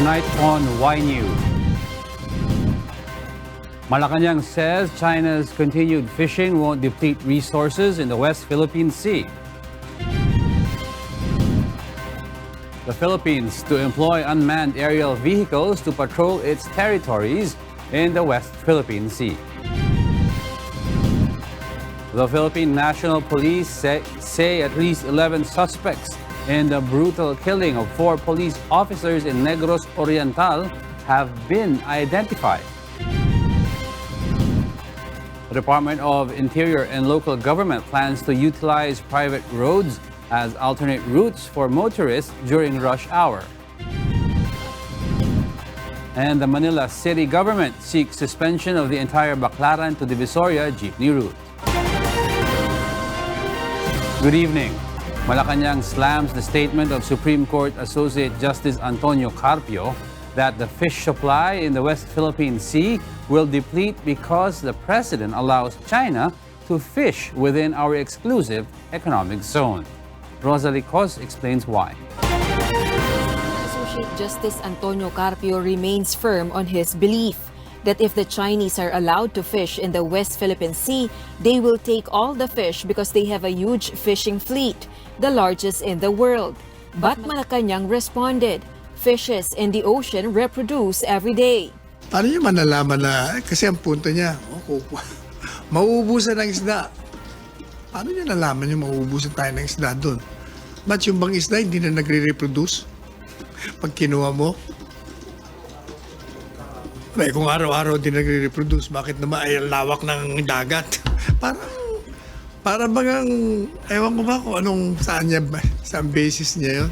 Tonight on Y News. Malacañang says China's continued fishing won't deplete resources in the West Philippine Sea. The Philippines to employ unmanned aerial vehicles to patrol its territories in the West Philippine Sea. The Philippine National Police say at least 11 suspects in the brutal killing of 4 police officers in Negros Oriental have been identified. The Department of Interior and Local Government plans to utilize private roads as alternate routes for motorists during rush hour. And the Manila City Government seeks suspension of the entire Baclaran to Divisoria jeepney route. Good evening. Malacañang slams the statement of Supreme Court Associate Justice Antonio Carpio that the fish supply in the West Philippine Sea will deplete because the President allows China to fish within our exclusive economic zone. Rosalie Cos explains why. Associate Justice Antonio Carpio remains firm on his belief that if the Chinese are allowed to fish in the West Philippine Sea, they will take all the fish because they have a huge fishing fleet, the largest in the world. But Malacañang responded, fishes in the ocean reproduce every day. Paano nyo manalaman na, kasi ang punto niya, mauubusan ng isda. Paano nyo nalaman yung mauubusan tayo ng isda doon? Ba't yung bang isda hindi na nagre-reproduce? Pag kinuha mo, kung araw-araw din nagre-reproduce, bakit naman ay lawak ng dagat? Parang bagang, ewan ko ba kung anong, saan basis niya yun?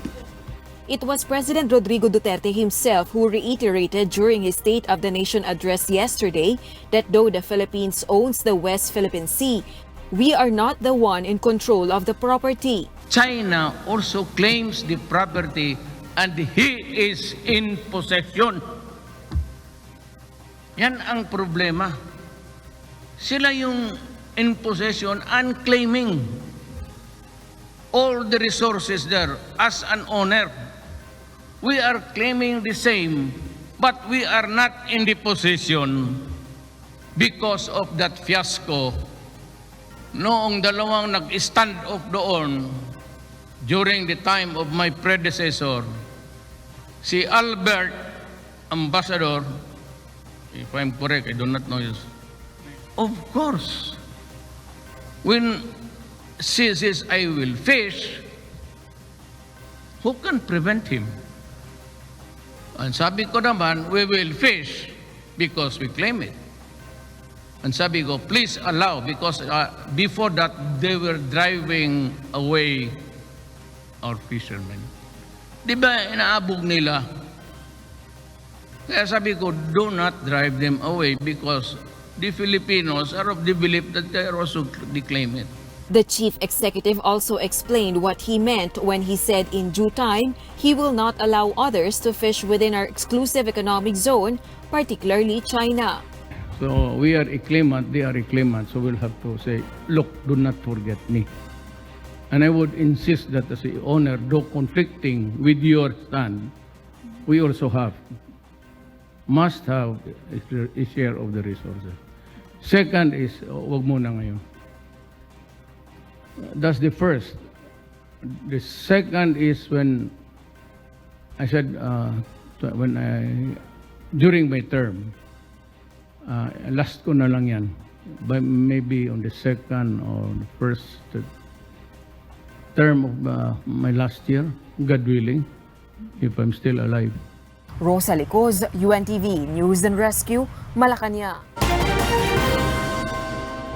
It was President Rodrigo Duterte himself who reiterated during his State of the Nation address yesterday that though the Philippines owns the West Philippine Sea, we are not the one in control of the property. China also claims the property and he is in possession. Yan ang problema. Sila yung in possession and claiming all the resources there as an owner. We are claiming the same, but we are not in the possession because of that fiasco. Noong dalawang nag-stand off doon during the time of my predecessor, si Albert Ambassador, if I'm correct, I do not know this. Of course, when she says, I will fish, who can prevent him? And sabi ko naman, we will fish because we claim it. And sabi ko, please allow, because before that, they were driving away our fishermen. Di ba inaabog nila? Kaya sabi ko, do not drive them away because the Filipinos are of the belief that they are also declaim it. The chief executive also explained what he meant when he said in due time, he will not allow others to fish within our exclusive economic zone, particularly China. So we are a claimant, they are a claimant, so we'll have to say, look, do not forget me. And I would insist that as the owner, though conflicting with your stand, we also must have a share of the resources. Second is, wag muna ngayon. That's the first. The second is when I said, during my term, last ko na lang yan, but maybe on the second or the first term of my last year, God willing, if I'm still alive. Rosalie Cos, UNTV News and Rescue, Malacañang.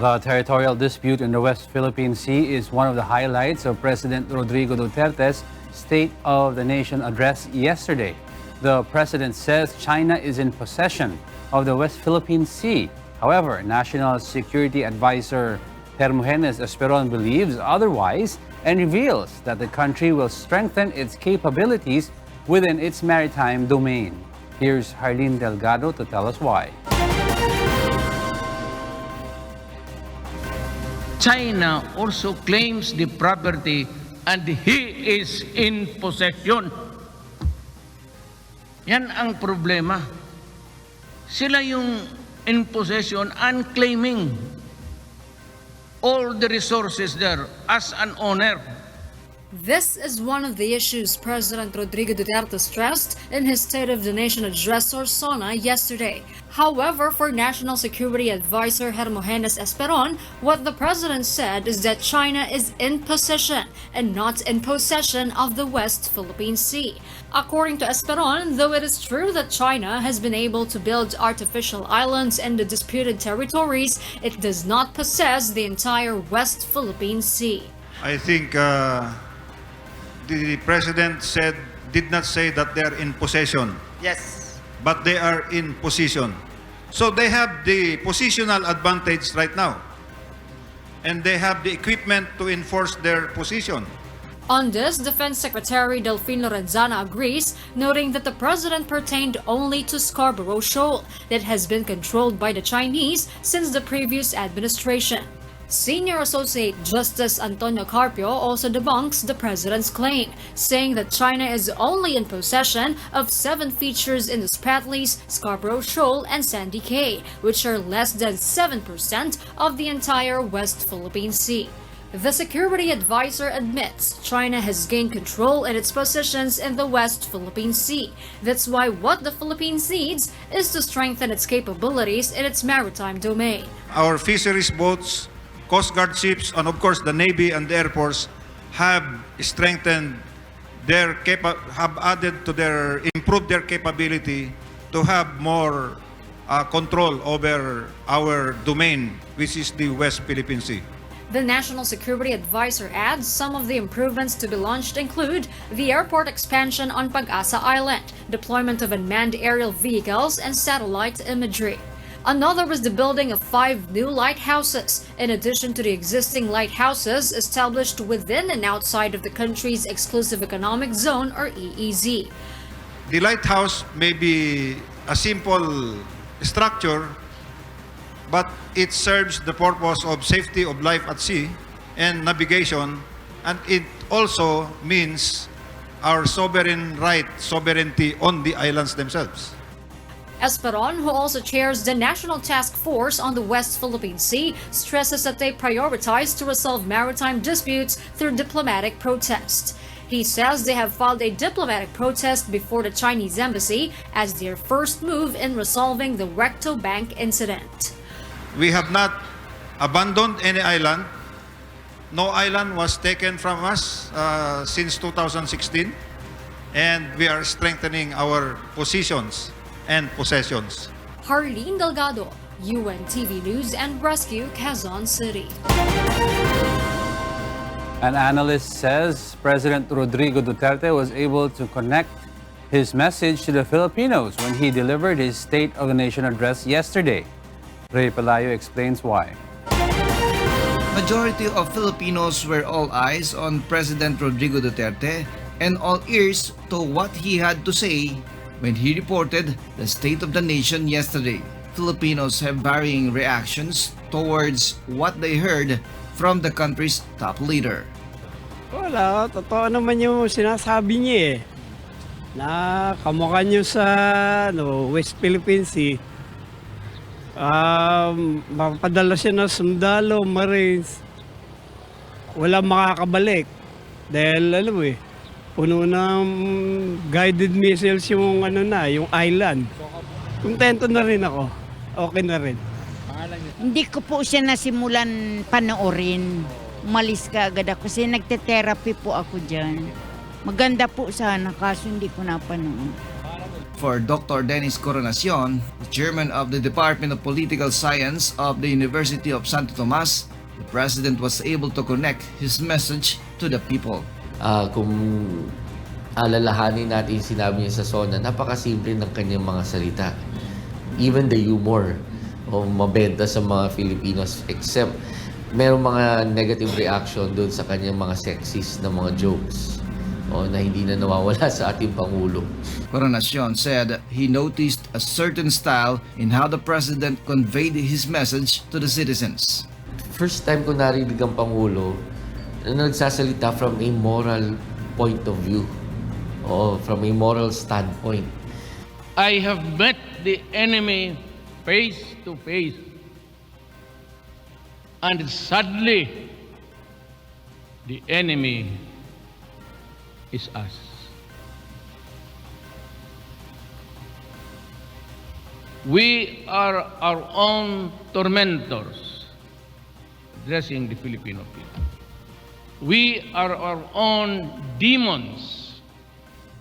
The territorial dispute in the West Philippine Sea is one of the highlights of President Rodrigo Duterte's State of the Nation address yesterday. The president says China is in possession of the West Philippine Sea. However, National Security Adviser Esperon believes otherwise and reveals that the country will strengthen its capabilities within its maritime domain. Here's Harleen Delgado to tell us why. China also claims the property and he is in possession. Yan ang problema. Sila yung in possession and claiming all the resources there as an owner. This is one of the issues President Rodrigo Duterte stressed in his State of the Nation Address or SONA yesterday. However, for National Security Adviser Esperon, what the president said is that China is in possession and not in possession of the West Philippine Sea. According to Esperon, though it is true that China has been able to build artificial islands in the disputed territories, it does not possess the entire West Philippine Sea. I think the president did not say that they are in possession. Yes. But they are in position. So they have the positional advantage right now. And they have the equipment to enforce their position. On this, Defense Secretary Delfin Lorenzana agrees, noting that the president pertained only to Scarborough Shoal that has been controlled by the Chinese since the previous administration. Senior Associate Justice Antonio Carpio also debunks the president's claim, saying that China is only in possession of 7 features in the Spratlys, Scarborough Shoal, and Sandy Cay, which are less than 7% of the entire West Philippine Sea. The security advisor admits China has gained control in its positions in the West Philippine Sea. That's why what the Philippines needs is to strengthen its capabilities in its maritime domain. Our fisheries boats, Coast Guard ships, and of course the Navy and the Air Force have strengthened improved their capability to have more control over our domain, which is the West Philippine Sea. The National Security Adviser adds some of the improvements to be launched include the airport expansion on Pag-asa Island, deployment of unmanned aerial vehicles, and satellite imagery. Another was the building of 5 new lighthouses, in addition to the existing lighthouses established within and outside of the country's exclusive economic zone or EEZ. The lighthouse may be a simple structure, but it serves the purpose of safety of life at sea and navigation, and it also means our sovereignty on the islands themselves. Esperon, who also chairs the National Task Force on the West Philippine Sea, stresses that they prioritize to resolve maritime disputes through diplomatic protest. He says they have filed a diplomatic protest before the Chinese Embassy as their first move in resolving the Recto Bank incident. We have not abandoned any island. No island was taken from us since 2016, and we are strengthening our positions and possessions. Harleen Delgado, UNTV News and Rescue, Quezon City. An analyst says President Rodrigo Duterte was able to connect his message to the Filipinos when he delivered his State of the Nation address yesterday. Ray Pelayo explains why. Majority of Filipinos were all eyes on President Rodrigo Duterte and all ears to what he had to say when he reported the State of the Nation yesterday. Filipinos have varying reactions towards what they heard from the country's top leader. Wala, totoo naman yung sinasabi niya eh. Na kamukha niyo sa West Philippine Sea. Mapadala siya ng sundalo, marines. Wala makakabalik. Dahil alam mo eh, puno ng guided missiles yung yung island. Kontento na rin ako. Okay na rin. Hindi ko po siya nasimulan panoorin. Umalis ka agad ako kasi nagte-therapy po ako dyan. Maganda po sana kaso hindi ko napanood. For Dr. Dennis Coronacion, the chairman of the Department of Political Science of the University of Santo Tomas, the president was able to connect his message to the people. Kung alalahanin natin yung sinabi niya sa SONA, napakasimple ng kanyang mga salita. Even the humor o mabenta sa mga Filipinos, except merong mga negative reaction doon sa kanyang mga sexist na mga jokes na hindi na nawawala sa ating Pangulo. Coronacion said he noticed a certain style in how the president conveyed his message to the citizens. First time ko narinig ang Pangulo na nagsasalita from a moral point of view o from a moral standpoint. I have met the enemy face to face. And sadly, the enemy is us. We are our own tormentors, addressing the Filipino people. We are our own demons.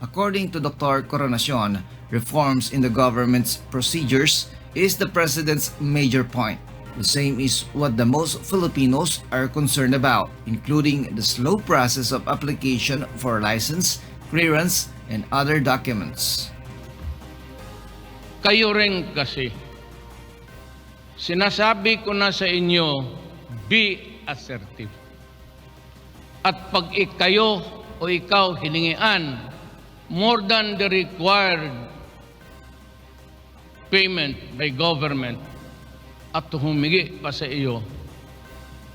According to Dr. Coronacion, reforms in the government's procedures is the president's major point. The same is what the most Filipinos are concerned about, including the slow process of application for license, clearance, and other documents. Kayo rin kasi, sinasabi ko na sa inyo, be assertive. At pag kayo o ikaw hiningian more than the required payment by government at humingi pa sa iyo,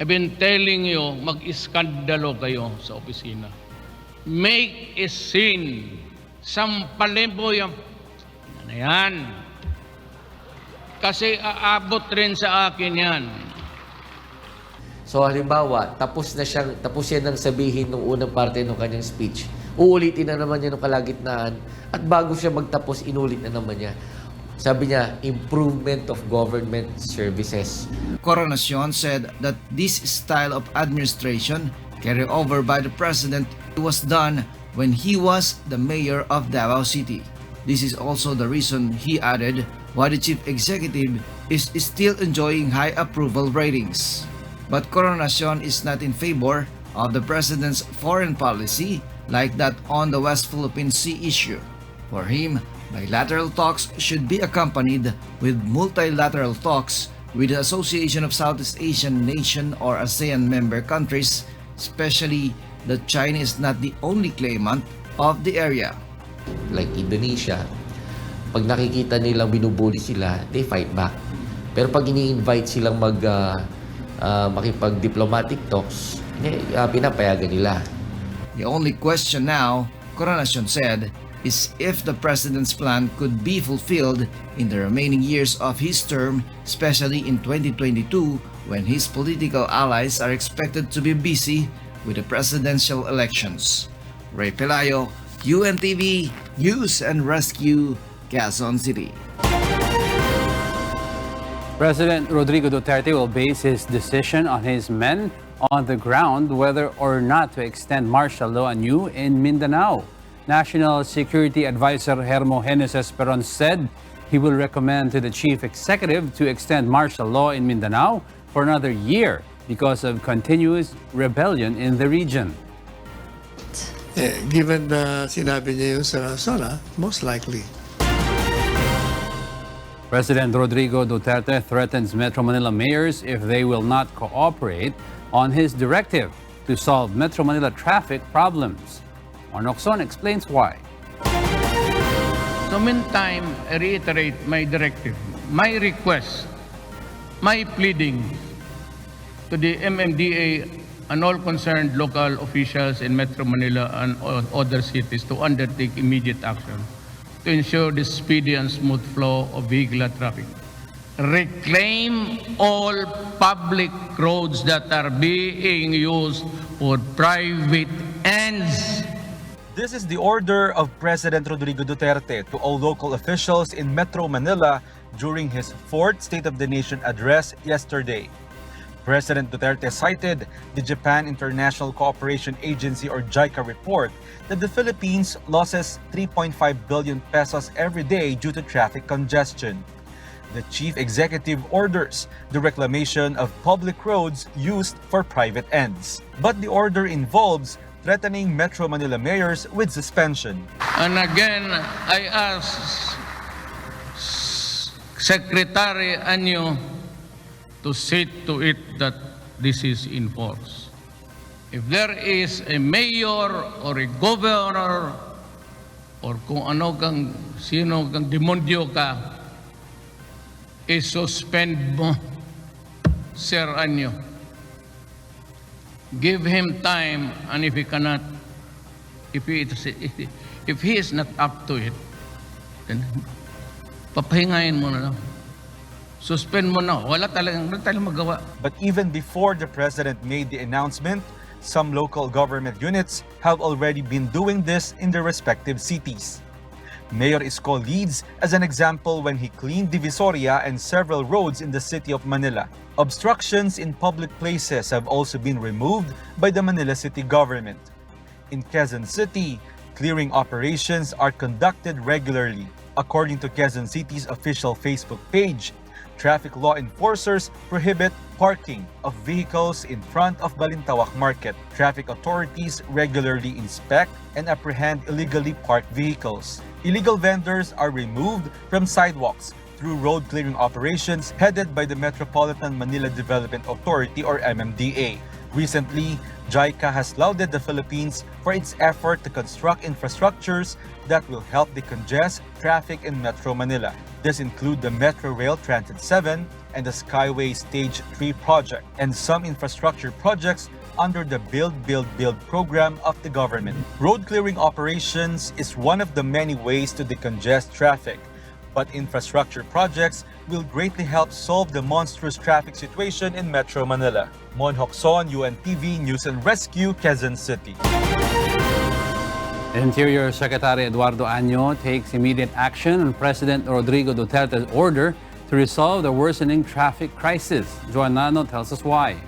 I've been telling you, mag-iskandalo kayo sa opisina. Make a scene. Sampalin mo yung na yan. Kasi aabot rin sa akin yan. So halimbawa, tapos yan nang sabihin nung unang parte ng kanyang speech. Uulitin na naman niya nung kalagitnaan at bago siya magtapos, inulit na naman niya. Sabi niya, improvement of government services. Coronacion said that this style of administration carried over by the president was done when he was the mayor of Davao City. This is also the reason, he added, why the chief executive is still enjoying high approval ratings. But Coronacion is not in favor of the president's foreign policy like that on the West Philippine Sea issue. For him, bilateral talks should be accompanied with multilateral talks with the Association of Southeast Asian Nation or ASEAN member countries, especially that China is not the only claimant of the area. Like Indonesia, pag nakikita nilang binubuli sila, they fight back. Pero pag ini-invite silang makipag-diplomatic talks, pinapayagan nila. The only question now, Coronacion said, is if the president's plan could be fulfilled in the remaining years of his term, especially in 2022 when his political allies are expected to be busy with the presidential elections. Ray Pelayo, UNTV, News and Rescue, Quezon City. President Rodrigo Duterte will base his decision on his men on the ground whether or not to extend martial law anew in Mindanao. National Security Adviser Esperon said he will recommend to the chief executive to extend martial law in Mindanao for another year because of continuous rebellion in the region. Given the sinabi niya yung sa SONA, most likely. President Rodrigo Duterte threatens Metro Manila mayors if they will not cooperate on his directive to solve Metro Manila traffic problems. Ornokson explains why. So meantime, I reiterate my directive, my request, my pleading to the MMDA and all concerned local officials in Metro Manila and other cities to undertake immediate action to ensure the speedy and smooth flow of vehicular traffic. Reclaim all public roads that are being used for private ends. This is the order of President Rodrigo Duterte to all local officials in Metro Manila during his fourth State of the Nation address yesterday. President Duterte cited the Japan International Cooperation Agency or JICA report that the Philippines loses 3.5 billion pesos every day due to traffic congestion. The chief executive orders the reclamation of public roads used for private ends. But the order involves threatening Metro Manila mayors with suspension. And again, I ask Secretary Anyo to see to it that this is enforced. If there is a mayor or a governor or kung ano kang sino kang demonyo ka, i-suspend mo, Sir Anyo. Give him time, and if he cannot, if he is not up to it, then papahingayin mo na lang. Suspend mo na. Wala talagang magawa. But even before the president made the announcement, some local government units have already been doing this in their respective cities. Mayor Isko leads as an example when he cleaned Divisoria and several roads in the city of Manila. Obstructions in public places have also been removed by the Manila City Government. In Quezon City, clearing operations are conducted regularly. According to Quezon City's official Facebook page, traffic law enforcers prohibit parking of vehicles in front of Balintawak Market. Traffic authorities regularly inspect and apprehend illegally parked vehicles. Illegal vendors are removed from sidewalks through road clearing operations headed by the Metropolitan Manila Development Authority or MMDA. Recently, JICA has lauded the Philippines for its effort to construct infrastructures that will help decongest traffic in Metro Manila. This include the Metro Rail Transit 7 and the Skyway Stage 3 project, and some infrastructure projects under the Build, Build, Build program of the government. Road clearing operations is one of the many ways to decongest traffic, but infrastructure projects will greatly help solve the monstrous traffic situation in Metro Manila. Mon Hokson, UNTV News and Rescue, Quezon City. Interior Secretary Eduardo Año takes immediate action on President Rodrigo Duterte's order to resolve the worsening traffic crisis. Joan Nano tells us why.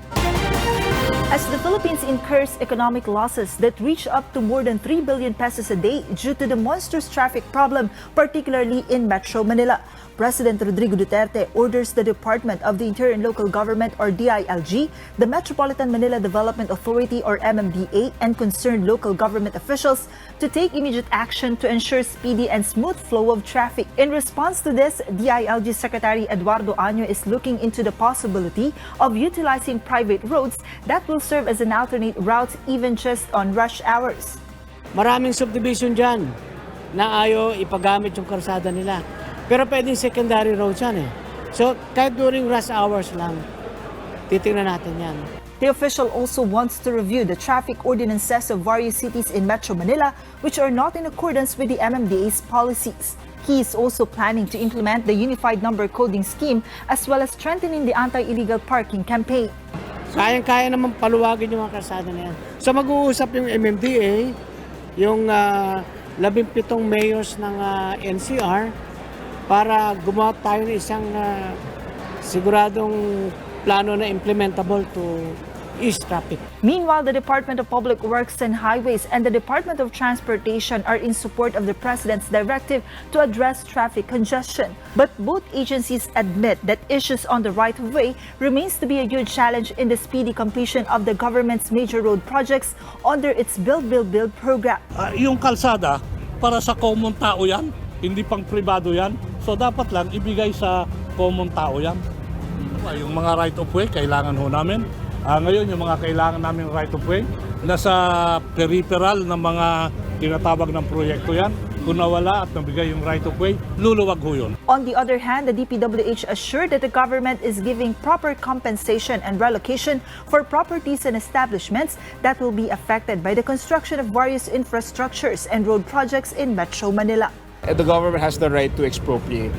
As the Philippines incurs economic losses that reach up to more than 3 billion pesos a day due to the monstrous traffic problem, particularly in Metro Manila, President Rodrigo Duterte orders the Department of the Interior and Local Government or DILG, the Metropolitan Manila Development Authority or MMDA, and concerned local government officials to take immediate action to ensure speedy and smooth flow of traffic. In response to this, DILG Secretary Eduardo Año is looking into the possibility of utilizing private roads that will serve as an alternate route even just on rush hours. Maraming subdivision dyan na ayaw ipagamit yung kalsada nila. Pero pwedeng secondary roads yan eh. So kahit during rush hours lang, titingnan natin yan. The official also wants to review the traffic ordinances of various cities in Metro Manila which are not in accordance with the MMDA's policies. He is also planning to implement the Unified Number Coding Scheme as well as strengthening the anti-illegal parking campaign. Kayang-kaya naman paluwagin yung mga kalsada na yan. So mag-uusap yung MMDA, yung 17 mayors ng NCR, para gumawa tayo ng isang siguradong plano na implementable to ease traffic. Meanwhile, the Department of Public Works and Highways and the Department of Transportation are in support of the President's directive to address traffic congestion. But both agencies admit that issues on the right-of-way remains to be a huge challenge in the speedy completion of the government's major road projects under its Build, Build, Build program. Yung kalsada, para sa common tao yan, hindi pang pribado yan. So dapat lang ibigay sa common tao yan. Yung mga right-of-way, kailangan ho namin. Ngayon, yung mga kailangan namin right-of-way, nasa peripheral ng mga tinatawag ng proyekto yan. Kung nawala at nabigay yung right-of-way, luluwag ho yun. On the other hand, the DPWH assured that the government is giving proper compensation and relocation for properties and establishments that will be affected by the construction of various infrastructures and road projects in Metro Manila. The government has the right to expropriate.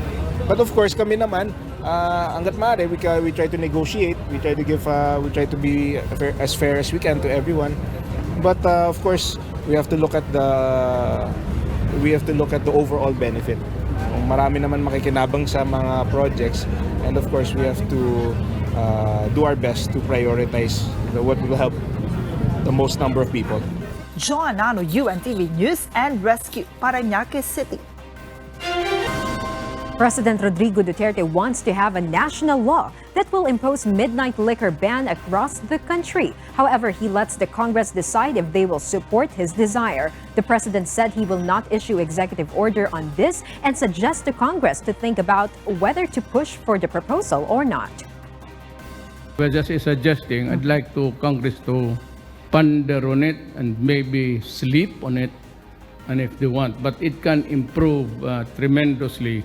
But of course, kami naman, hanggat maaari, we try to negotiate. We try to be as fair as we can to everyone. But of course, we have to look at the overall benefit. Marami naman makikinabang sa mga projects, and of course, we have to do our best to prioritize what will help the most number of people. Joan Nano, UNTV News and Rescue, Parañaque City. President Rodrigo Duterte wants to have a national law that will impose midnight liquor ban across the country. However, he lets the Congress decide if they will support his desire. The president said he will not issue executive order on this and suggests to Congress to think about whether to push for the proposal or not. We're just suggesting, I'd like to Congress to ponder on it and maybe sleep on it, and if they want. But it can improve tremendously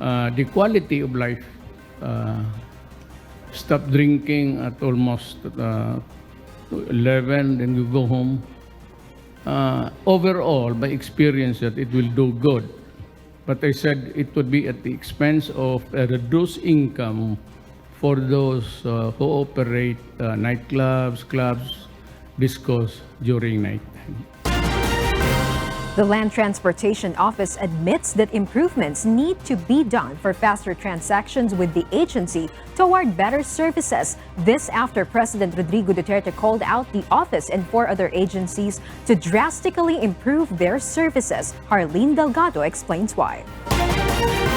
the quality of life. Stop drinking at almost 11, then you go home. Overall, by experience, that it will do good But I said it would be at the expense of a reduced income for those who operate nightclubs, clubs, discos during nighttime. The Land Transportation Office admits that improvements need to be done for faster transactions with the agency toward better services. This after President Rodrigo Duterte called out the office and 4 other agencies to drastically improve their services. Harleen Delgado explains why.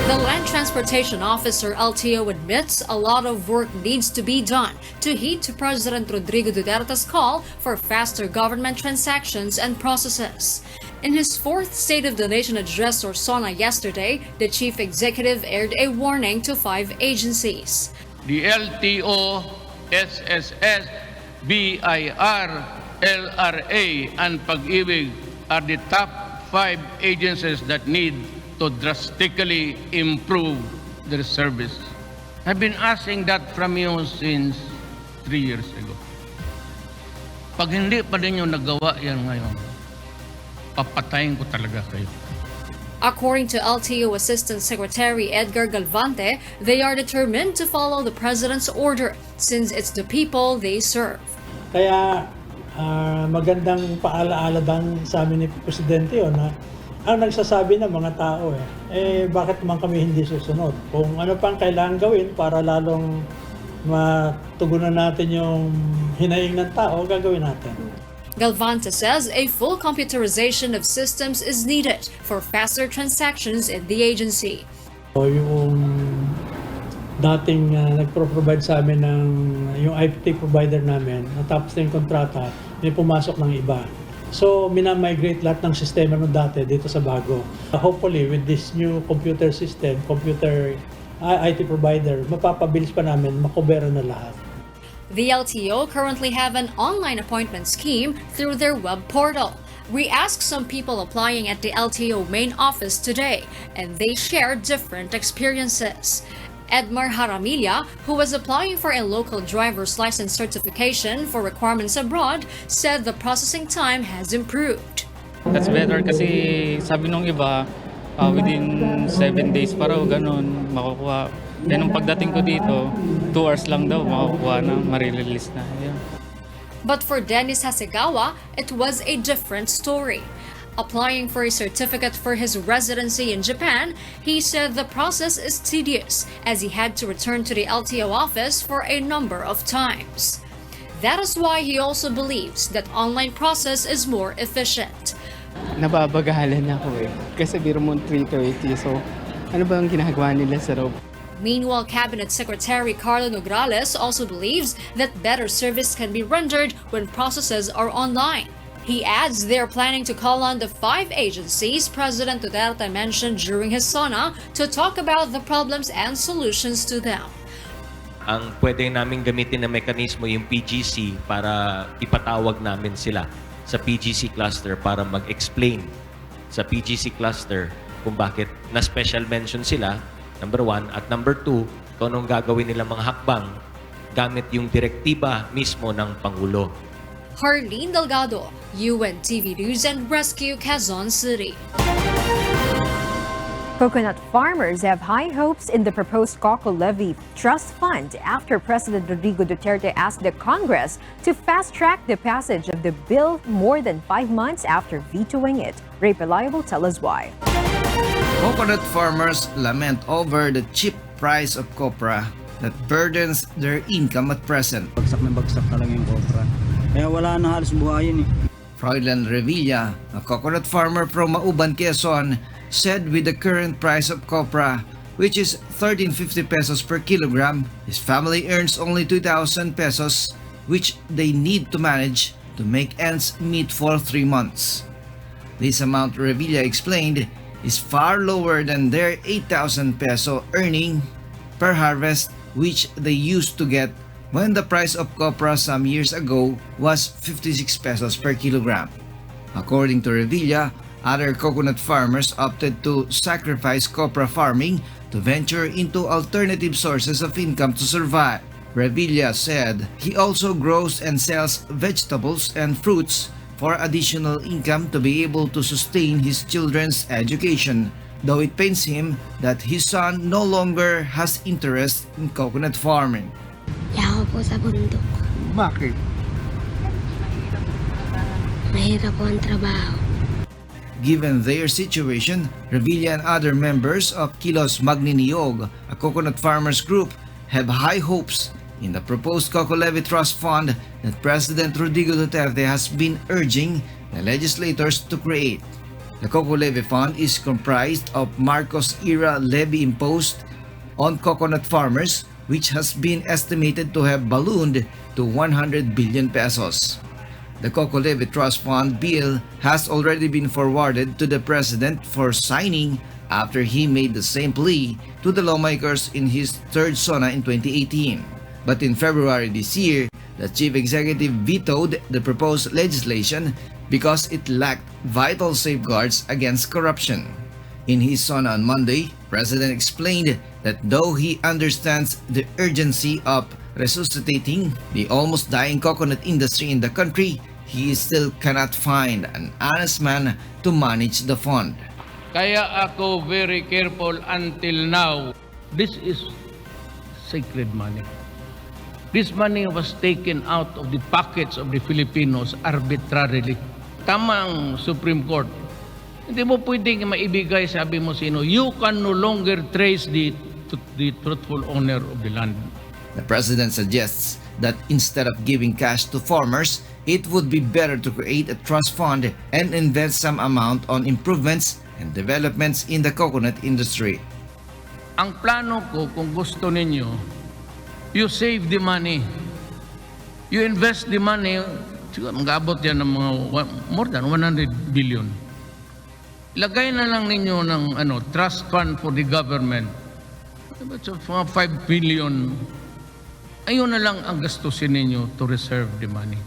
The Land Transportation Officer LTO admits a lot of work needs to be done to heed to President Rodrigo Duterte's call for faster government transactions and processes. In his 4th State of the Nation address or SONA yesterday, the chief executive aired a warning to 5 agencies. The LTO, SSS, BIR, LRA, and Pag-ibig are the top 5 agencies that need to drastically improve their service. I've been asking that from you since 3 years ago. Pag hindi pa rin yung nagawa yan ngayon, papatayin ko talaga kayo. According to LTO Assistant Secretary Edgar Galvante, they are determined to follow the President's order since it's the people they serve. Kaya magandang paalaala din sa amin ni Presidente yun na ang nagsasabi ng mga tao bakit naman kami hindi susunod? Kung ano pang kailangan gawin para lalong matugunan natin yung hinaing ng tao, gagawin natin. Galvante says a full computerization of systems is needed for faster transactions in the agency. Yung dating nagpro-provide sa amin ng yung IT provider namin, natapos na yung kontrata, may pumasok ng iba. So, minamigrate lahat ng sistema nung dati dito sa bago. Hopefully, with this new computer system, IT provider, mapapabilis pa namin, makobera na lahat. The LTO currently have an online appointment scheme through their web portal. We asked some people applying at the LTO main office today, and they shared different experiences. Edmar Haramilla, who was applying for a local driver's license certification for requirements abroad, said the processing time has improved. That's better kasi sabi nung iba, within 7 days pa raw, ganun, makukuha. Then nung pagdating ko dito, 2 hours lang daw, makukuha na, marirelease na. Yeah. But for Dennis Hasegawa, it was a different story. Applying for a certificate for his residency in Japan, he said the process is tedious as he had to return to the LTO office for a number of times. That is why he also believes that online process is more efficient. Nababagalan ako kasi biro mo 3:30, so ano ba ang ginagawa nila sa loob? Meanwhile, Cabinet Secretary Carlo Nograles also believes that better service can be rendered when processes are online. He adds they're planning to call on the 5 agencies President Duterte mentioned during his SONA to talk about the problems and solutions to them. Ang pwede namin gamitin na mekanismo yung PGC para ipatawag namin sila sa PGC cluster para mag-explain sa PGC cluster kung bakit na special mention sila, number 1, at number 2, kung anong gagawin nila mga hakbang gamit yung direktiba mismo ng Pangulo. Harleen Delgado, UNTV News and Rescue, Quezon City. Coconut farmers have high hopes in the proposed coco levy trust fund after President Rodrigo Duterte asked the Congress to fast-track the passage of the bill more than 5 months after vetoing it. Ray Pelayo will tell us why. Coconut farmers lament over the cheap price of copra that burdens their income at present. Bagsak na bagsak talaga yung copra. Kaya wala na halos buhayin Froilan Revilla, a coconut farmer from Mauban, Quezon, said with the current price of copra, which is 1350 pesos per kilogram, his family earns only 2,000 pesos, which they need to manage to make ends meet for 3 months. This amount, Revilla explained, is far lower than their 8,000 peso earning per harvest, which they used to get when the price of copra some years ago was 56 pesos per kilogram. According to Revilla, other coconut farmers opted to sacrifice copra farming to venture into alternative sources of income to survive. Revilla said he also grows and sells vegetables and fruits for additional income to be able to sustain his children's education though it pains him that his son no longer has interest in coconut farming. Yaw po sa bundok. Bakit? Mahirap po ang trabaho. Given their situation, Revilla and other members of Kilos Magniniyog, a coconut farmers group, have high hopes in the proposed Coco Levy Trust Fund that President Rodrigo Duterte has been urging the legislators to create. The Coco Levy Fund is comprised of Marcos-era levy imposed on coconut farmers, which has been estimated to have ballooned to 100 billion pesos. The Coco Levy Trust Fund bill has already been forwarded to the President for signing after he made the same plea to the lawmakers in his third SONA in 2018. But in February this year, the Chief Executive vetoed the proposed legislation because it lacked vital safeguards against corruption. In his SONA on Monday, President explained that though he understands the urgency of resuscitating the almost dying coconut industry in the country, he still cannot find an honest man to manage the fund. Kaya ako very careful until now. This is sacred money. This money was taken out of the pockets of the Filipinos arbitrarily. Tama ang Supreme Court. Hindi mo pwedeng maibigay, sabi mo sino, you can no longer trace the truthful owner of the land. The President suggests that instead of giving cash to farmers, it would be better to create a trust fund and invest some amount on improvements and developments in the coconut industry. Ang plano ko, kung gusto ninyo, you save the money. You invest the money, siguro mag-abot yan ng mga more than 100 billion. Lagay na lang ninyo ng trust fund for the government. So, mga 5 billion. Ayun na lang ang gastusin ninyo to reserve the money.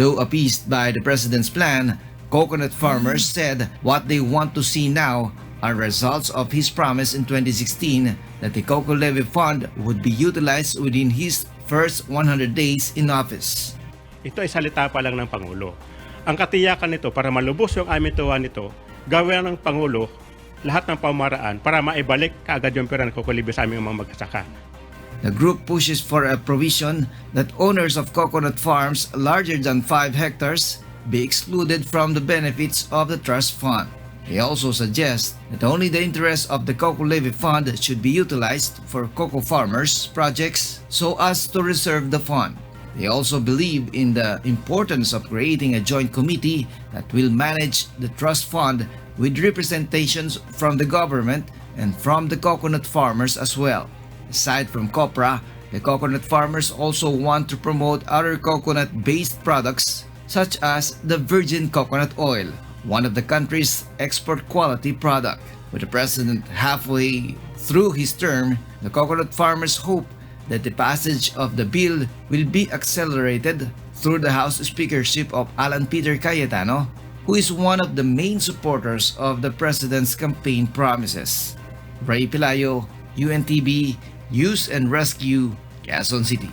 Though appeased by the President's plan, coconut farmers said what they want to see now are results of his promise in 2016 that the Coco Levy Fund would be utilized within his first 100 days in office. Ito ay salita pa lang ng Pangulo. Ang katiyakan nito para malubos yung aming tuwa nito, gawin ng Pangulo lahat ng pamaraan para maibalik kaagad yung pera ng Coco Levy sa aming mga magsasaka. The group pushes for a provision that owners of coconut farms larger than 5 hectares be excluded from the benefits of the trust fund. They also suggest that only the interest of the Coco Levy Fund should be utilized for cocoa farmers' projects so as to reserve the fund. They also believe in the importance of creating a joint committee that will manage the trust fund with representations from the government and from the coconut farmers as well. Aside from copra, the coconut farmers also want to promote other coconut-based products such as the virgin coconut oil, one of the country's export quality product. With the President halfway through his term, the coconut farmers hope that the passage of the bill will be accelerated through the House Speakership of Alan Peter Cayetano, who is one of the main supporters of the President's campaign promises. Ray Pilayo, UNTV, News and Rescue, Quezon City.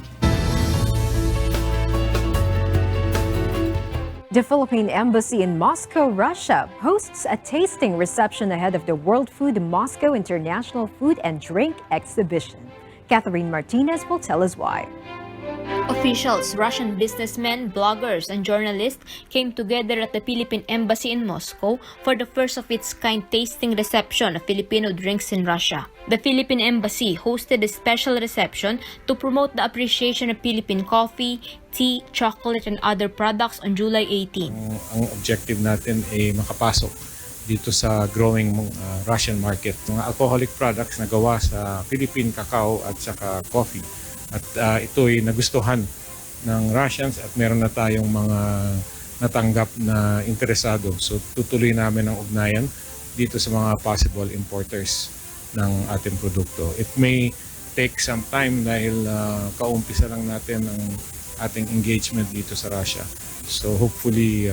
The Philippine Embassy in Moscow, Russia, hosts a tasting reception ahead of the World Food Moscow International Food and Drink Exhibition. Catherine Martinez will tell us why. Officials, Russian businessmen, bloggers, and journalists came together at the Philippine Embassy in Moscow for the first of its kind tasting reception of Filipino drinks in Russia. The Philippine Embassy hosted a special reception to promote the appreciation of Philippine coffee, tea, chocolate, and other products on July 18. Ang objective natin ay makapasok dito sa growing Russian market. Mga alcoholic products na gawa sa Philippine cacao at saka coffee. At ito ay nagustuhan ng Russians at meron na tayong mga natanggap na interesado. So tutuloy namin ang ugnayan dito sa mga possible importers ng ating produkto. It may take some time dahil kaumpisa lang natin ang ating engagement dito sa Russia. So hopefully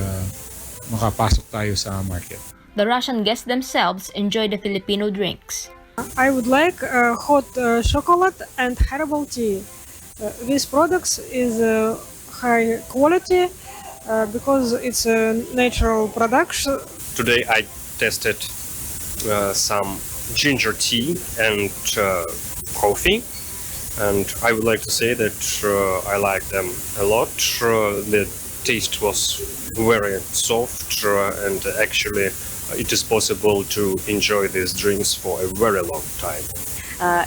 makapasok tayo sa market. The Russian guests themselves enjoy the Filipino drinks. I would like hot chocolate and herbal tea. These products is high quality because it's a natural production. Today I tested some ginger tea and coffee. And I would like to say that I like them a lot. The taste was very soft and actually it is possible to enjoy these drinks for a very long time.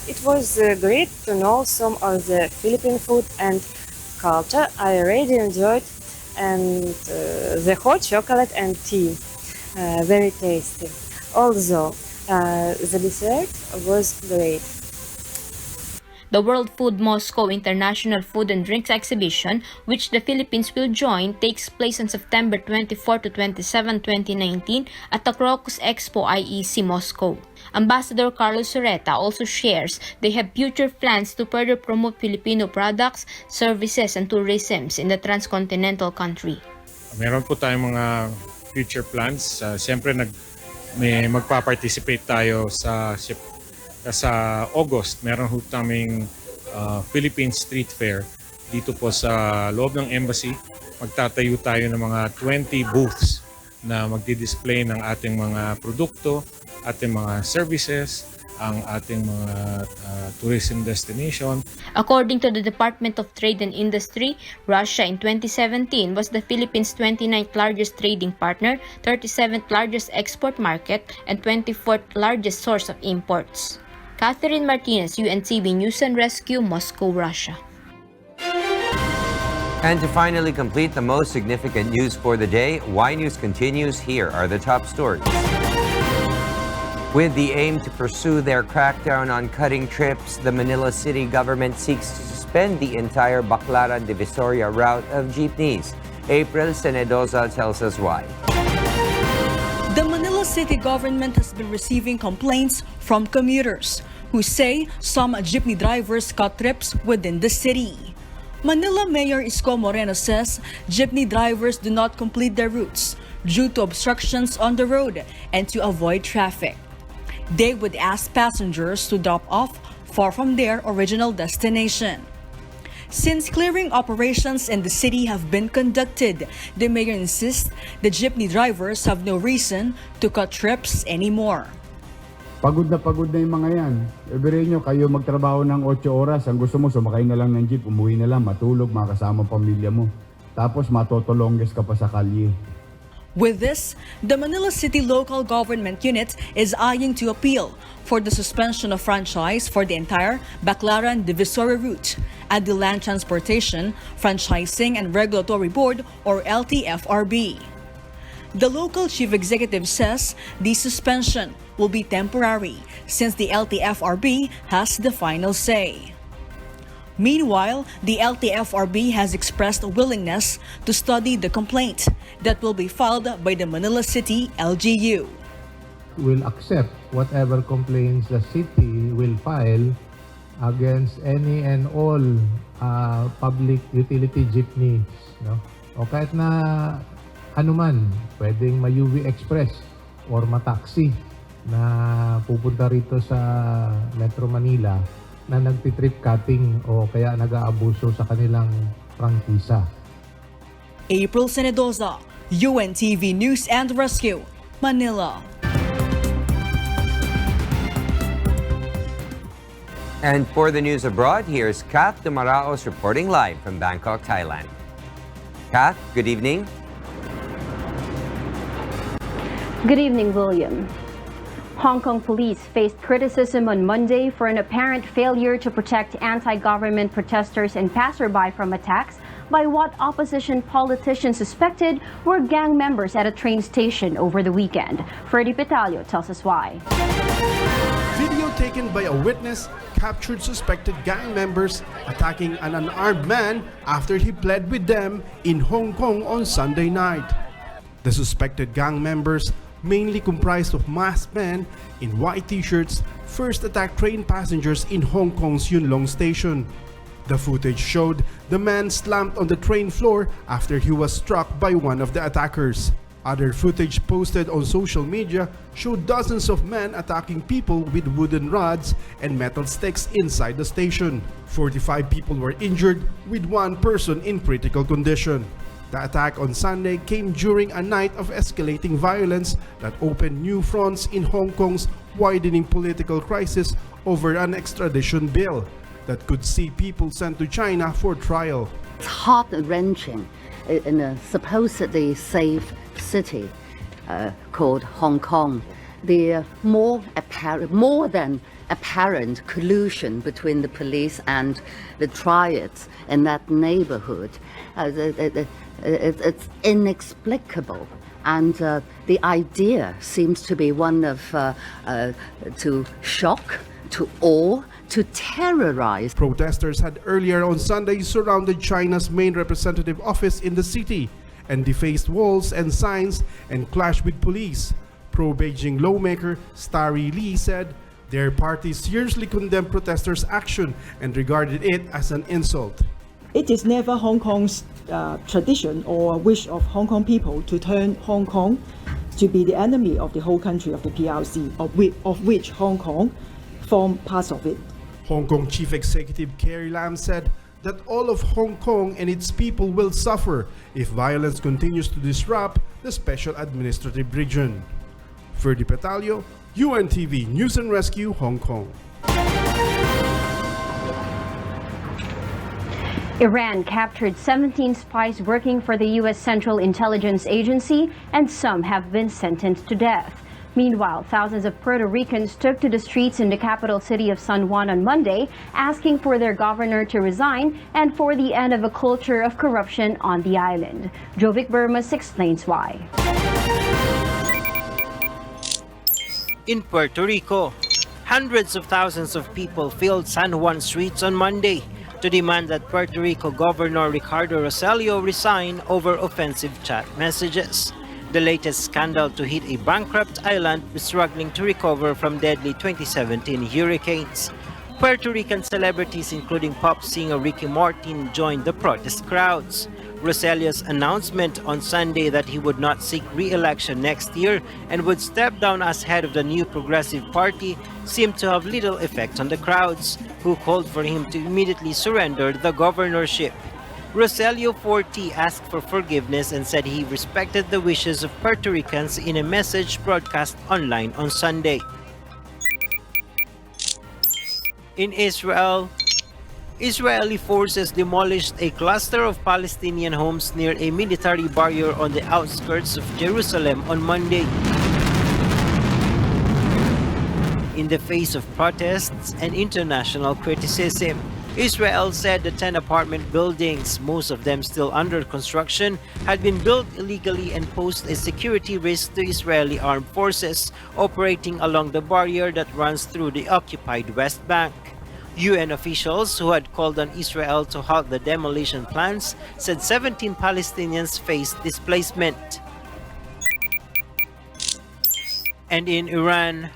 It was great to know some of the Philippine food and culture. I really enjoyed and the hot chocolate and tea, very tasty. Also, the dessert was great. The World Food Moscow International Food and Drinks Exhibition, which the Philippines will join, takes place on September 24 to 27, 2019 at the Crocus Expo IEC Moscow. Ambassador Carlos Sureta also shares they have future plans to further promote Filipino products, services, and tourism in the transcontinental country. Meron po tayong mga future plans. Siyempre magpa-participate tayo sa August. Meron po kaming Philippine Street Fair dito po sa loob ng embassy. Magtatayo tayo ng mga 20 booths na magdi-display ng ating mga produkto, ating mga services, ang ating mga tourism destination. According to the Department of Trade and Industry, Russia in 2017 was the Philippines' 29th largest trading partner, 37th largest export market, and 24th largest source of imports. Catherine Martinez, UNTV News and Rescue, Moscow, Russia. And to finally complete the most significant news for the day, Y News continues. Here are the top stories. With the aim to pursue their crackdown on cutting trips, the Manila City Government seeks to suspend the entire Baclaran Divisoria route of jeepneys. April Senedoza tells us why. The Manila City Government has been receiving complaints from commuters who say some jeepney drivers cut trips within the city. Manila Mayor Isko Moreno says jeepney drivers do not complete their routes due to obstructions on the road and to avoid traffic. They would ask passengers to drop off far from their original destination. Since clearing operations in the city have been conducted, the mayor insists the jeepney drivers have no reason to cut trips anymore. Pagod na yung mga yan. Ibigay nyo, kayo magtrabaho ng 8 oras. Ang gusto mo, sumakay na lang ng jeep, umuwi na lang, matulog, makasama pamilya mo. Tapos matotolongges ka pa sa kalye. With this, the Manila City Local Government Unit is eyeing to appeal for the suspension of franchise for the entire Baclaran Divisoria route at the Land Transportation, Franchising and Regulatory Board or LTFRB. The local chief executive says the suspension will be temporary since the LTFRB has the final say. Meanwhile, the LTFRB has expressed a willingness to study the complaint that will be filed by the Manila City LGU. Will accept whatever complaints the city will file against any and all public utility jeepneys. No? O kahit na anuman, pwedeng ma-UV Express or ma-taxi na pupunta rito sa Metro Manila na nagtitrip cutting o kaya nag-aabuso sa kanilang prangkisa. April Senedoza, UNTV News and Rescue, Manila. And for the news abroad, here's Kath Dumaraos reporting live from Bangkok, Thailand. Kath, good evening. Good evening, William. Hong Kong police faced criticism on Monday for an apparent failure to protect anti-government protesters and passerby from attacks by what opposition politicians suspected were gang members at a train station over the weekend. Ferdy Petalio tells us why. Video taken by a witness captured suspected gang members attacking an unarmed man after he pled with them in Hong Kong on Sunday night. The suspected gang members, mainly comprised of masked men in white t-shirts, first attacked train passengers in Hong Kong's Yuen Long Station. The footage showed the man slammed on the train floor after he was struck by one of the attackers. Other footage posted on social media showed dozens of men attacking people with wooden rods and metal sticks inside the station. 45 people were injured, with one person in critical condition. The attack on Sunday came during a night of escalating violence that opened new fronts in Hong Kong's widening political crisis over an extradition bill that could see people sent to China for trial. It's heart-wrenching in a supposedly safe city called Hong Kong. The more than apparent collusion between the police and the triads in that neighborhood, it's inexplicable. And the idea seems to be one of to shock, to awe, to terrorize. Protesters had earlier on Sunday surrounded China's main representative office in the city and defaced walls and signs and clashed with police. Pro-Beijing lawmaker Starry Lee said their party seriously condemned protesters' action and regarded it as an insult. It is never Hong Kong's tradition or wish of Hong Kong people to turn Hong Kong to be the enemy of the whole country of the PRC, of which Hong Kong form parts of it. Hong Kong Chief Executive Carrie Lam said that all of Hong Kong and its people will suffer if violence continues to disrupt the Special Administrative Region. Ferdy Petalio, UNTV News and Rescue, Hong Kong. Iran captured 17 spies working for the U.S. Central Intelligence Agency, and some have been sentenced to death. Meanwhile, thousands of Puerto Ricans took to the streets in the capital city of San Juan on Monday, asking for their governor to resign and for the end of a culture of corruption on the island. Jovic Burmas explains why. In Puerto Rico, hundreds of thousands of people filled San Juan streets on Monday to demand that Puerto Rico Governor Ricardo Rosselló resign over offensive chat messages. The latest scandal to hit a bankrupt island struggling to recover from deadly 2017 hurricanes. Puerto Rican celebrities including pop singer Ricky Martin joined the protest crowds. Rosselló's announcement on Sunday that he would not seek re-election next year and would step down as head of the new Progressive Party seemed to have little effect on the crowds, who called for him to immediately surrender the governorship. Rosselló, 40, asked for forgiveness and said he respected the wishes of Puerto Ricans in a message broadcast online on Sunday. In Israel, Israeli forces demolished a cluster of Palestinian homes near a military barrier on the outskirts of Jerusalem on Monday. In the face of protests and international criticism, Israel said the 10 apartment buildings, most of them still under construction, had been built illegally and posed a security risk to Israeli armed forces operating along the barrier that runs through the occupied West Bank. UN officials who had called on Israel to halt the demolition plans said 17 Palestinians faced displacement. And in Iran,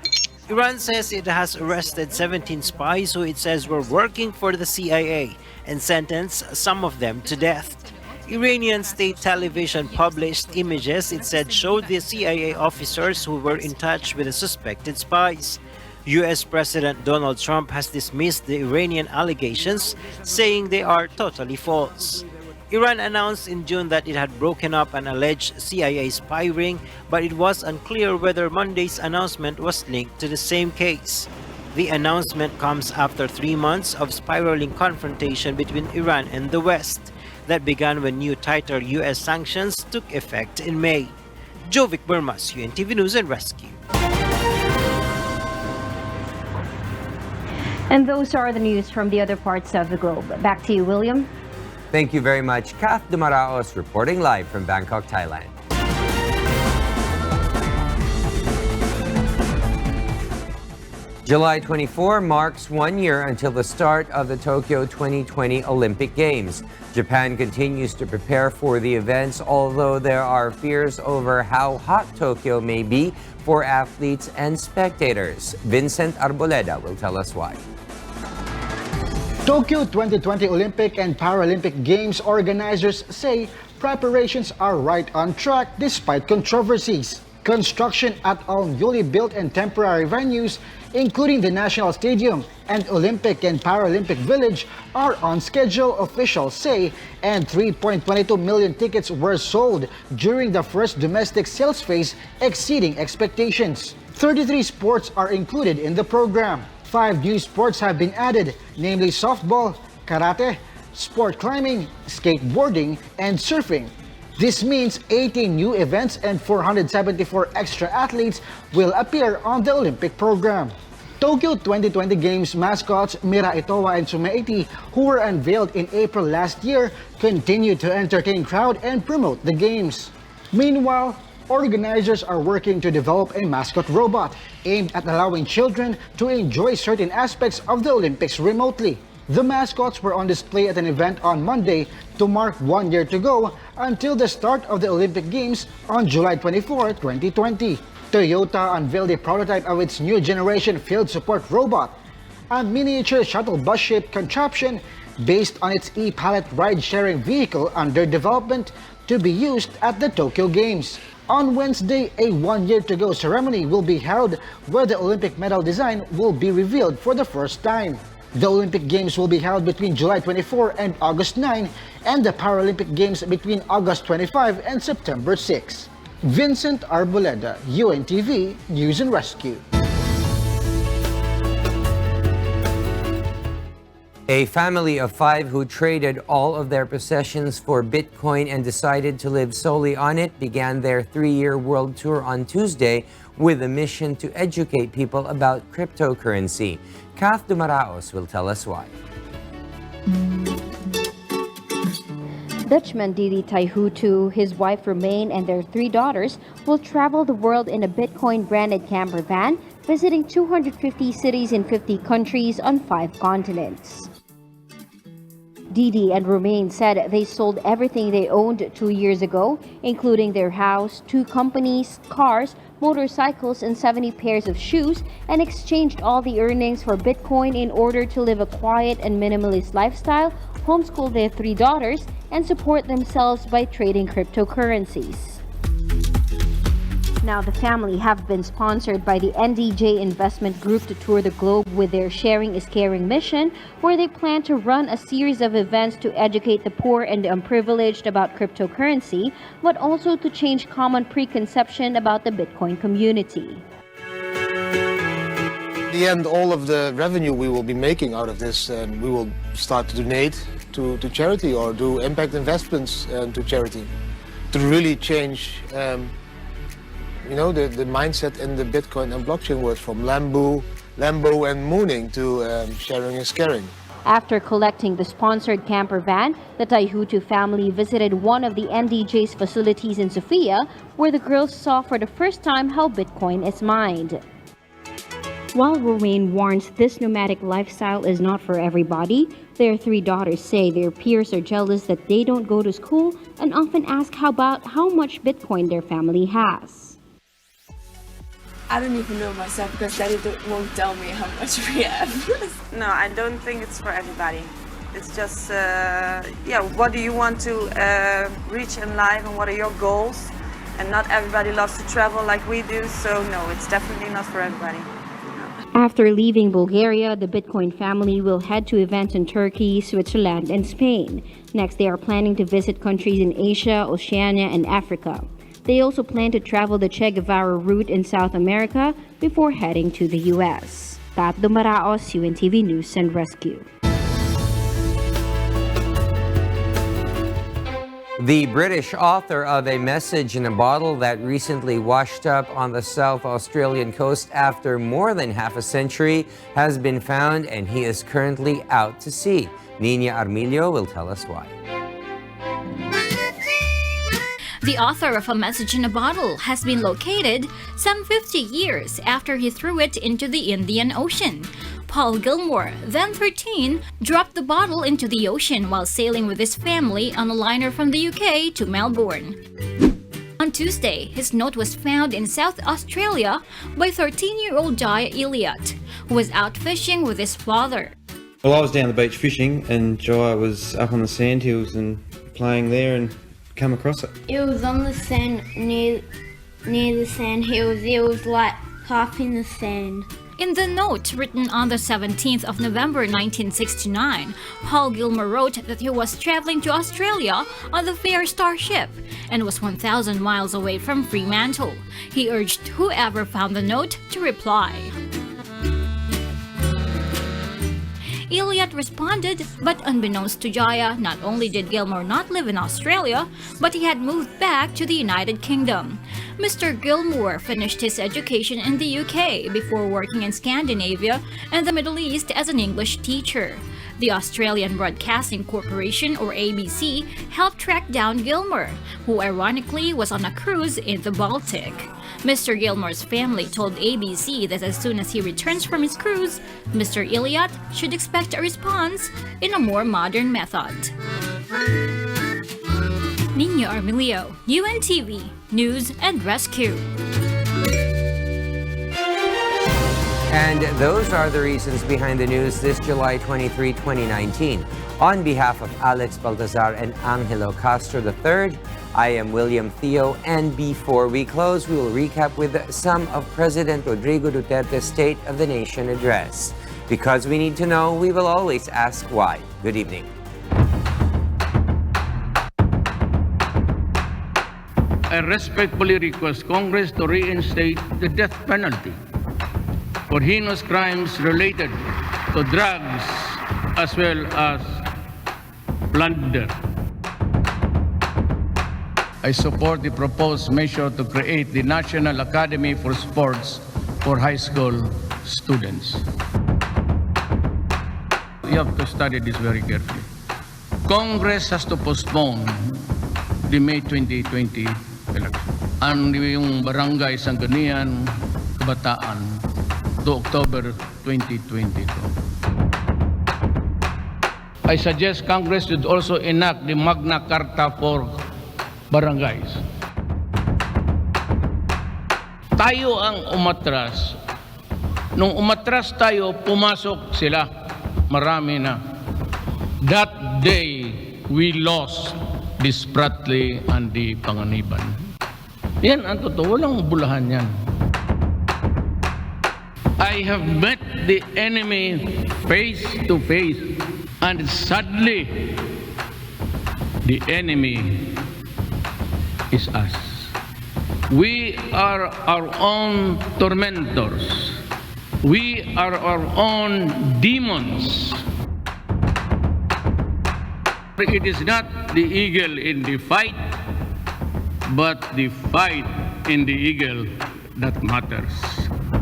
Iran says it has arrested 17 spies who it says were working for the CIA and sentenced some of them to death. Iranian state television published images it said showed the CIA officers who were in touch with the suspected spies. US President Donald Trump has dismissed the Iranian allegations, saying they are totally false. Iran announced in June that it had broken up an alleged CIA spy ring, but it was unclear whether Monday's announcement was linked to the same case. The announcement comes after 3 months of spiraling confrontation between Iran and the West that began when new tighter US sanctions took effect in May. Jovic Burmas, UNTV News and Rescue. And those are the news from the other parts of the globe. Back to you, William. Thank you very much. Kath Dumaraos reporting live from Bangkok, Thailand. July 24 marks 1 year until the start of the Tokyo 2020 Olympic Games. Japan continues to prepare for the events, although there are fears over how hot Tokyo may be for athletes and spectators. Vincent Arboleda will tell us why. Tokyo 2020 Olympic and Paralympic Games organizers say preparations are right on track despite controversies. Construction at all newly built and temporary venues, including the National Stadium and Olympic and Paralympic Village, are on schedule, officials say, and 3.22 million tickets were sold during the first domestic sales phase, exceeding expectations. 33 sports are included in the program. 5 new sports have been added, namely softball, karate, sport climbing, skateboarding, and surfing. This means 18 new events and 474 extra athletes will appear on the Olympic program. Tokyo 2020 Games mascots Mira Itowa and Sumeiti, who were unveiled in April last year, continue to entertain crowd and promote the games. Meanwhile, organizers are working to develop a mascot robot aimed at allowing children to enjoy certain aspects of the Olympics remotely. The mascots were on display at an event on Monday to mark 1 year to go until the start of the Olympic Games on July 24, 2020. Toyota unveiled a prototype of its new generation field support robot, a miniature shuttle bus-shaped contraption based on its e-pallet ride-sharing vehicle under development to be used at the Tokyo Games. On Wednesday, a 1 year to go ceremony will be held where the Olympic medal design will be revealed for the first time. The Olympic Games will be held between July 24 and August 9, and the Paralympic Games between August 25 and September 6. Vincent Arboleda, UNTV News and Rescue. A family of 5 who traded all of their possessions for Bitcoin and decided to live solely on it began their 3-year world tour on Tuesday with a mission to educate people about cryptocurrency. Kath Dumaraos will tell us why. Dutchman Didi Taihutu, his wife Romaine, and their 3 daughters will travel the world in a Bitcoin-branded camper van, visiting 250 cities in 50 countries on 5 continents. Didi and Romaine said they sold everything they owned 2 years ago, including their house, 2 companies, cars, motorcycles, and 70 pairs of shoes, and exchanged all the earnings for Bitcoin in order to live a quiet and minimalist lifestyle, homeschool their 3 daughters, and support themselves by trading cryptocurrencies. Now, the family have been sponsored by the NDJ Investment Group to tour the globe with their Sharing is Caring mission, where they plan to run a series of events to educate the poor and the unprivileged about cryptocurrency, but also to change common preconception about the Bitcoin community. In the end, all of the revenue we will be making out of this, we will start to donate to charity or do impact investments to charity to really change the mindset in the Bitcoin and blockchain world from Lambo and mooning to sharing is caring. After collecting the sponsored camper van, the Taihutu family visited one of the NDJ's facilities in Sofia, where the girls saw for the first time how Bitcoin is mined. While Romaine warns this nomadic lifestyle is not for everybody, their 3 daughters say their peers are jealous that they don't go to school and often ask about how much Bitcoin their family has. I don't even know myself because Daddy won't tell me how much we have. No, I don't think it's for everybody. It's just, what do you want to reach in life and what are your goals? And not everybody loves to travel like we do, so no, it's definitely not for everybody. After leaving Bulgaria, the Bitcoin family will head to events in Turkey, Switzerland, and Spain. Next, they are planning to visit countries in Asia, Oceania, and Africa. They also plan to travel the Che Guevara route in South America before heading to the U.S. Kat Dumaraos, UNTV News and Rescue. The British author of A Message in a Bottle that recently washed up on the South Australian coast after more than half a century has been found, and he is currently out to sea. Nina Armilio will tell us why. The author of A Message in a Bottle has been located some 50 years after he threw it into the Indian Ocean. Paul Gilmore, then 13, dropped the bottle into the ocean while sailing with his family on a liner from the UK to Melbourne. On Tuesday, his note was found in South Australia by 13-year-old Jaya Elliott, who was out fishing with his father. Well, I was down the beach fishing and Jaya was up on the sandhills and playing there and come across it. It was on the sand near near the sand. He was like half in the sand. In the note written on the 17th of November 1969, Paul Gilmore wrote that he was traveling to Australia on the Fair Star ship and was 1,000 miles away from Fremantle. He urged whoever found the note to reply. Elliot responded, but unbeknownst to Jaya, not only did Gilmore not live in Australia, but he had moved back to the United Kingdom. Mr. Gilmore finished his education in the UK before working in Scandinavia and the Middle East as an English teacher. The Australian Broadcasting Corporation, or ABC, helped track down Gilmore, who ironically was on a cruise in the Baltic. Mr. Gilmore's family told ABC that as soon as he returns from his cruise, Mr. Elliot should expect a response in a more modern method. Nino Armilio, UNTV, News and Rescue. And those are the reasons behind the news this July 23, 2019. On behalf of Alex Baltazar and Angelo Castro III, I am William Theo, and before we close, we will recap with some of President Rodrigo Duterte's State of the Nation address. Because we need to know, we will always ask why. Good evening. I respectfully request Congress to reinstate the death penalty for heinous crimes related to drugs as well as plunder. I support the proposed measure to create the National Academy for Sports for high school students. You have to study this very carefully. Congress has to postpone the May 2020 election. Ang yung barangay Sangguniang Kabataan to October 2022. I suggest Congress should also enact the Magna Carta for barangays. Tayo ang umatras. Nung umatras tayo, pumasok sila. Marami na. That day, we lost the Spratly and the Panganiban. Yan ang totoo. Walang bulahan yan. I have met the enemy face to face, and sadly, the enemy is us. We are our own tormentors. We are our own demons. It is not the eagle in the fight, but the fight in the eagle that matters.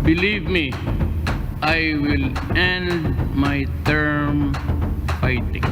Believe me, I will end my term fighting.